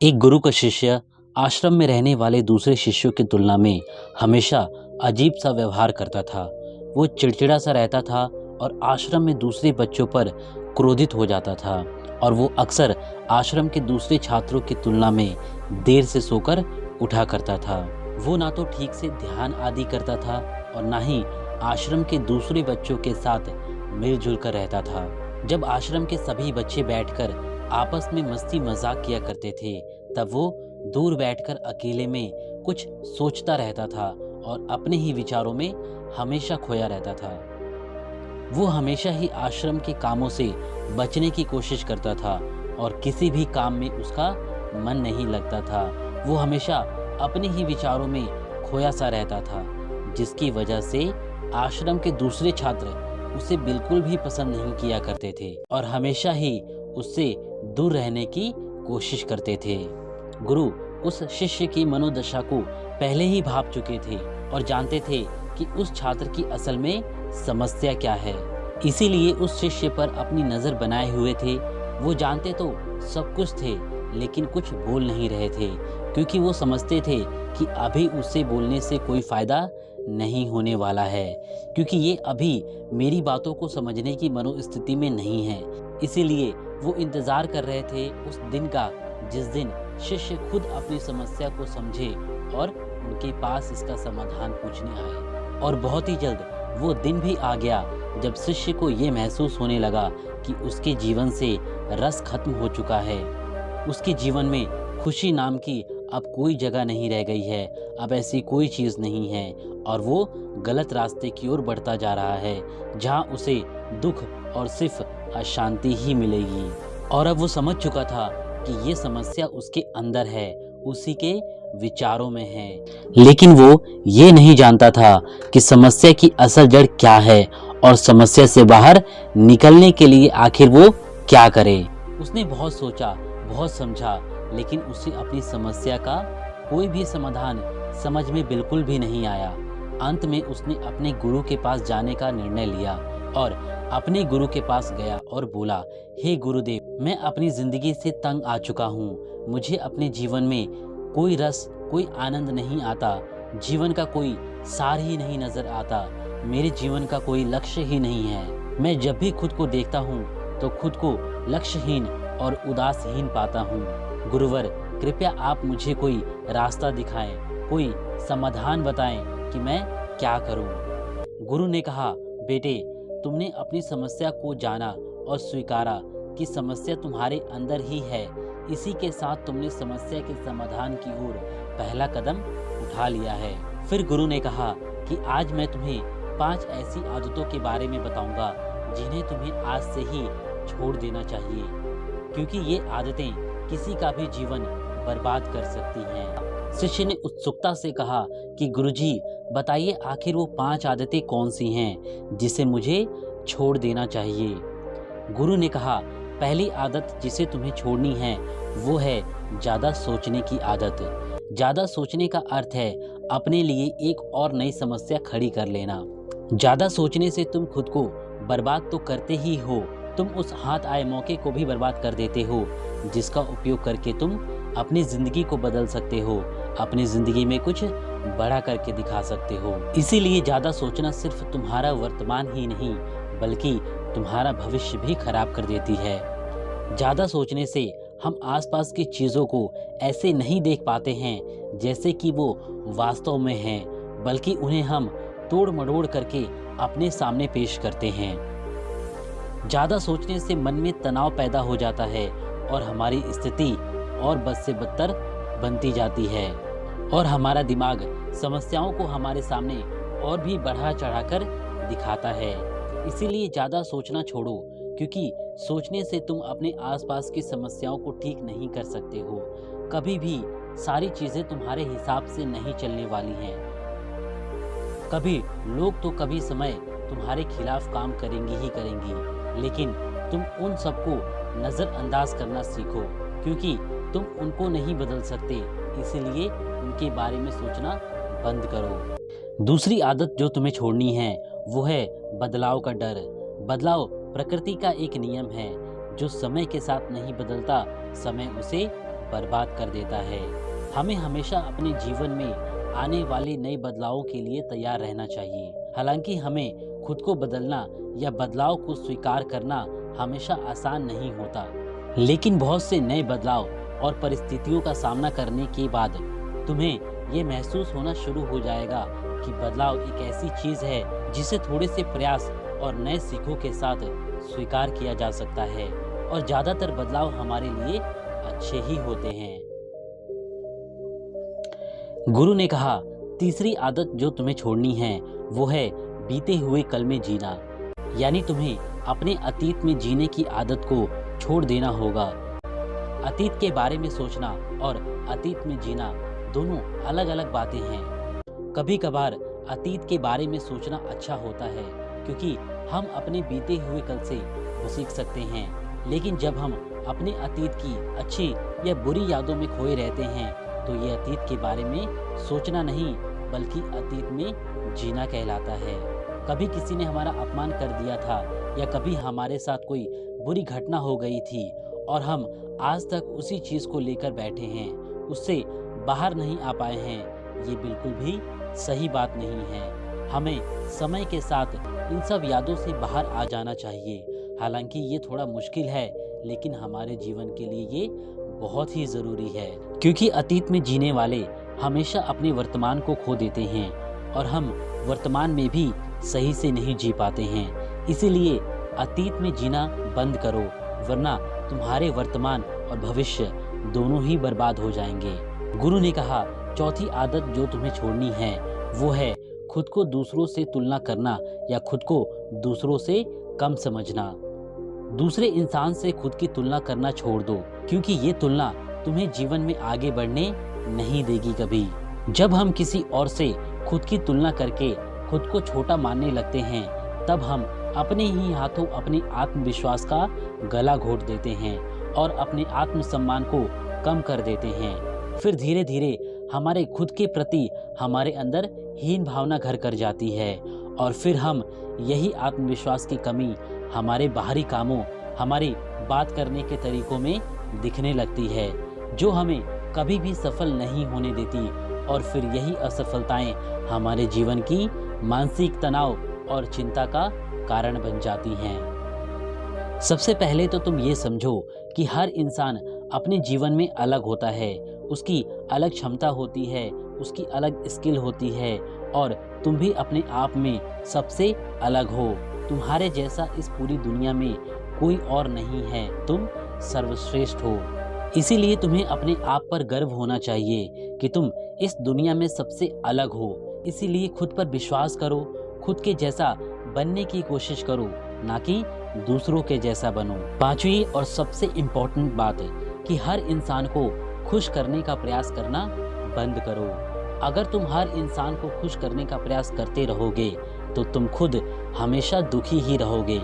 एक गुरु का शिष्य आश्रम में रहने वाले दूसरे शिष्यों की तुलना में हमेशा अजीब सा व्यवहार करता था। वो चिड़चिड़ा सा रहता था और आश्रम में दूसरे बच्चों पर क्रोधित हो जाता था और वो अक्सर आश्रम के दूसरे छात्रों की तुलना में देर से सोकर उठा करता था। वो ना तो ठीक से ध्यान आदि करता था और ना ही आश्रम के दूसरे बच्चों के साथ मिलजुल कर रहता था। जब आश्रम के सभी बच्चे बैठकर आपस में मस्ती मजाक किया करते थे, तब वो दूर बैठकर अकेले में कुछ सोचता रहता था और अपने ही विचारों में हमेशा खोया रहता था। वो हमेशा ही आश्रम के कामों से बचने की कोशिश करता था और किसी भी काम में उसका मन नहीं लगता था। वो हमेशा अपने ही विचारों में खोया सा रहता था, जिसकी वजह से आश्रम के दूसरे छात्र उसे बिल्कुल भी पसंद नहीं किया करते थे और हमेशा ही उससे दूर रहने की कोशिश करते थे। गुरु उस शिष्य की मनोदशा को पहले ही भाप चुके थे और जानते थे कि उस छात्र की असल में समस्या क्या है। इसीलिए उस शिष्य पर अपनी नजर बनाए हुए थे। वो जानते तो सब कुछ थे, लेकिन कुछ बोल नहीं रहे थे, क्योंकि वो समझते थे कि अभी उससे बोलने से कोई फायदा नहीं होने वाला है, क्योंकि ये अभी मेरी बातों को समझने की मनोस्थिति में नहीं है। इसीलिए वो इंतजार कर रहे थे उस दिन का जिस दिन शिष्य खुद अपनी समस्या को समझे और उनके पास इसका समाधान पूछने आए। और बहुत ही जल्द वो दिन भी आ गया जब शिष्य को ये महसूस होने लगा कि उसके जीवन से रस खत्म हो चुका है। उसके जीवन में खुशी नाम की अब कोई जगह नहीं रह गई है, अब ऐसी कोई चीज़ नहीं है और वो गलत रास्ते की ओर बढ़ता जा रहा है, जहाँ उसे दुख और सिर्फ अशांति ही मिलेगी। और अब वो समझ चुका था कि ये समस्या उसके अंदर है, उसी के विचारों में है। लेकिन वो ये नहीं जानता था कि समस्या की असल जड़ क्या है और समस्या से बाहर निकलने के लिए आखिर वो क्या करे। उसने बहुत सोचा, बहुत समझा, लेकिन उसे अपनी समस्या का कोई भी समाधान समझ में बिल्कुल भी नहीं आया। अंत में उसने अपने गुरु के पास जाने का निर्णय लिया और अपने गुरु के पास गया और बोला, हे गुरुदेव, मैं अपनी जिंदगी से तंग आ चुका हूँ। मुझे अपने जीवन में कोई रस, कोई आनंद नहीं आता, जीवन का कोई सार ही नहीं नजर आता, मेरे जीवन का कोई लक्ष्य ही नहीं है। मैं जब भी खुद को देखता हूँ तो खुद को लक्ष्यहीन और उदासहीन पाता हूँ। गुरुवर, कृपया आप मुझे कोई रास्ता दिखाएं, कोई समाधान बताएं कि मैं क्या करूं। गुरु ने कहा, बेटे, तुमने अपनी समस्या को जाना और स्वीकारा कि समस्या तुम्हारे अंदर ही है। इसी के साथ तुमने समस्या के समाधान की ओर पहला कदम उठा लिया है। फिर गुरु ने कहा कि आज मैं तुम्हें 5 ऐसी आदतों के बारे में बताऊंगा जिन्हें तुम्हें आज से ही छोड़ देना चाहिए, क्योंकि ये आदतें किसी का भी जीवन बर्बाद कर सकती हैं। शिष्य ने उत्सुकता से कहा कि गुरुजी, बताइए आखिर वो 5 आदतें कौन सी हैं जिसे मुझे छोड़ देना चाहिए। गुरु ने कहा, पहली आदत जिसे तुम्हें छोड़नी है वो है ज़्यादा सोचने की आदत। ज़्यादा सोचने का अर्थ है अपने लिए एक और नई समस्या खड़ी कर लेना। ज़्यादा सोचने से तुम खुद को बर्बाद तो करते ही हो, तुम उस हाथ आए मौके को भी बर्बाद कर देते हो जिसका उपयोग करके तुम अपनी ज़िंदगी को बदल सकते हो, अपनी ज़िंदगी में कुछ बड़ा करके दिखा सकते हो। इसीलिए ज़्यादा सोचना सिर्फ तुम्हारा वर्तमान ही नहीं बल्कि तुम्हारा भविष्य भी खराब कर देती है। ज़्यादा सोचने से हम आसपास की चीज़ों को ऐसे नहीं देख पाते हैं जैसे कि वो वास्तव में हैं, बल्कि उन्हें हम तोड़ मरोड़ करके अपने सामने पेश करते हैं। ज़्यादा सोचने से मन में तनाव पैदा हो जाता है और हमारी स्थिति और बद से बदतर बनती जाती है और हमारा दिमाग समस्याओं को हमारे सामने और भी बढ़ा चढ़ाकर दिखाता है। इसीलिए ज़्यादा सोचना छोड़ो, क्योंकि सोचने से तुम अपने आसपास की समस्याओं को ठीक नहीं कर सकते हो। कभी भी सारी चीज़ें तुम्हारे हिसाब से नहीं चलने वाली हैं। कभी लोग तो कभी समय तुम्हारे खिलाफ काम करेंगी ही करेंगी, लेकिन तुम उन सबको नज़रअंदाज करना सीखो, क्योंकि तुम उनको नहीं बदल सकते। इसीलिए उनके बारे में सोचना बंद करो। दूसरी आदत जो तुम्हें छोड़नी है वो है बदलाव का डर। बदलाव प्रकृति का एक नियम है, जो समय के साथ नहीं बदलता, समय उसे बर्बाद कर देता है। हमें हमेशा अपने जीवन में आने वाले नए बदलावों के लिए तैयार रहना चाहिए। हालांकि हमें खुद को बदलना या बदलाव को स्वीकार करना हमेशा आसान नहीं होता, लेकिन बहुत से नए बदलाव और परिस्थितियों का सामना करने के बाद तुम्हें ये महसूस होना शुरू हो जाएगा कि बदलाव एक ऐसी चीज़ है जिसे थोड़े से प्रयास और नए सीखों के साथ स्वीकार किया जा सकता है, और ज़्यादातर बदलाव हमारे लिए अच्छे ही होते हैं। गुरु ने कहा, तीसरी आदत जो तुम्हें छोड़नी है वो है बीते हुए कल में जीना। यानी तुम्हें अपने अतीत में जीने की आदत को छोड़ देना होगा। अतीत के बारे में सोचना और अतीत में जीना दोनों अलग अलग बातें हैं। कभी कभार अतीत के बारे में सोचना अच्छा होता है क्योंकि हम अपने बीते हुए कल से वो सीख सकते हैं, लेकिन जब हम अपने अतीत की अच्छी या बुरी यादों में खोए रहते हैं तो ये अतीत के बारे में सोचना नहीं बल्कि अतीत में जीना कहलाता है। कभी किसी ने हमारा अपमान कर दिया था या कभी हमारे साथ कोई बुरी घटना हो गई थी और हम आज तक उसी चीज़ को लेकर बैठे हैं, उससे बाहर नहीं आ पाए हैं, ये बिल्कुल भी सही बात नहीं है। हमें समय के साथ इन सब यादों से बाहर आ जाना चाहिए। हालांकि ये थोड़ा मुश्किल है, लेकिन हमारे जीवन के लिए ये बहुत ही ज़रूरी है, क्योंकि अतीत में जीने वाले हमेशा अपने वर्तमान को खो देते हैं और हम वर्तमान में भी सही से नहीं जी पाते हैं। इसीलिए अतीत में जीना बंद करो, वरना तुम्हारे वर्तमान और भविष्य दोनों ही बर्बाद हो जाएंगे। गुरु ने कहा, चौथी आदत जो तुम्हें छोड़नी है वो है खुद को दूसरों से तुलना करना या खुद को दूसरों से कम समझना। दूसरे इंसान से खुद की तुलना करना छोड़ दो, क्योंकि ये तुलना तुम्हें जीवन में आगे बढ़ने नहीं देगी कभी। जब हम किसी और से खुद की तुलना करके खुद को छोटा मानने लगते हैं, तब हम अपने ही हाथों अपने आत्मविश्वास का गला घोट देते हैं और अपने आत्मसम्मान को कम कर देते हैं। फिर धीरे धीरे हमारे खुद के प्रति हमारे अंदर हीन भावना घर कर जाती है और फिर हम यही आत्मविश्वास की कमी हमारे बाहरी कामों, हमारी बात करने के तरीकों में दिखने लगती है, जो हमें कभी भी सफल नहीं होने देती, और फिर यही असफलताएं हमारे जीवन की मानसिक तनाव और चिंता का कारण बन जाती हैं। सबसे पहले तो तुम ये समझो कि हर इंसान अपने जीवन में अलग होता है, उसकी अलग क्षमता होती है, उसकी अलग स्किल होती है, और तुम भी अपने आप में सबसे अलग हो। तुम्हारे जैसा इस पूरी दुनिया में कोई और नहीं है, तुम सर्वश्रेष्ठ हो। इसीलिए तुम्हें अपने आप पर गर्व होना चाहिए कि तुम इस दुनिया में सबसे अलग हो। इसीलिए खुद पर विश्वास करो, खुद के जैसा बनने की कोशिश करो, ना कि दूसरों के जैसा बनो। पांचवी और सबसे इम्पोर्टेंट बात है कि हर इंसान को खुश करने का प्रयास करना बंद करो। अगर तुम हर इंसान को खुश करने का प्रयास करते रहोगे तो तुम खुद हमेशा दुखी ही रहोगे।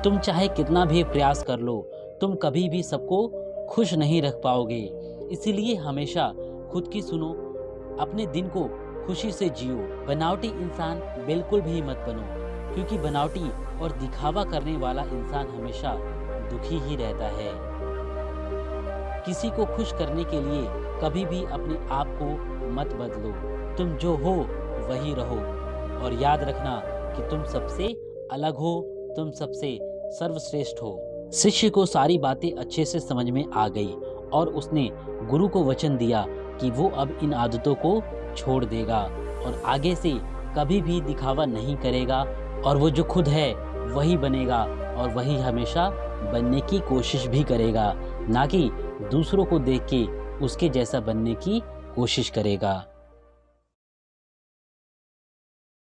तुम चाहे कितना भी प्रयास कर लो, तुम कभी भी सबको खुश नहीं रख पाओगे। इसीलिए हमेशा खुद की सुनो, अपने दिन को खुशी से जियो। बनावटी इंसान बिल्कुल भी मत बनो, क्योंकि बनावटी और दिखावा करने वाला इंसान हमेशा दुखी ही रहता है। किसी को खुश करने के लिए कभी भी अपने आप को मत बदलो। तुम जो हो वही रहो, और याद रखना कि तुम सबसे अलग हो, तुम सबसे सर्वश्रेष्ठ हो। शिष्य को सारी बातें अच्छे से समझ में आ गई और उसने गुरु को वचन दिया कि वो अब इन आदतों को छोड़ देगा और आगे से कभी भी दिखावा नहीं करेगा, और वो जो खुद है वही बनेगा और वही हमेशा बनने की कोशिश भी करेगा, ना कि दूसरों को देख के उसके जैसा बनने की कोशिश करेगा।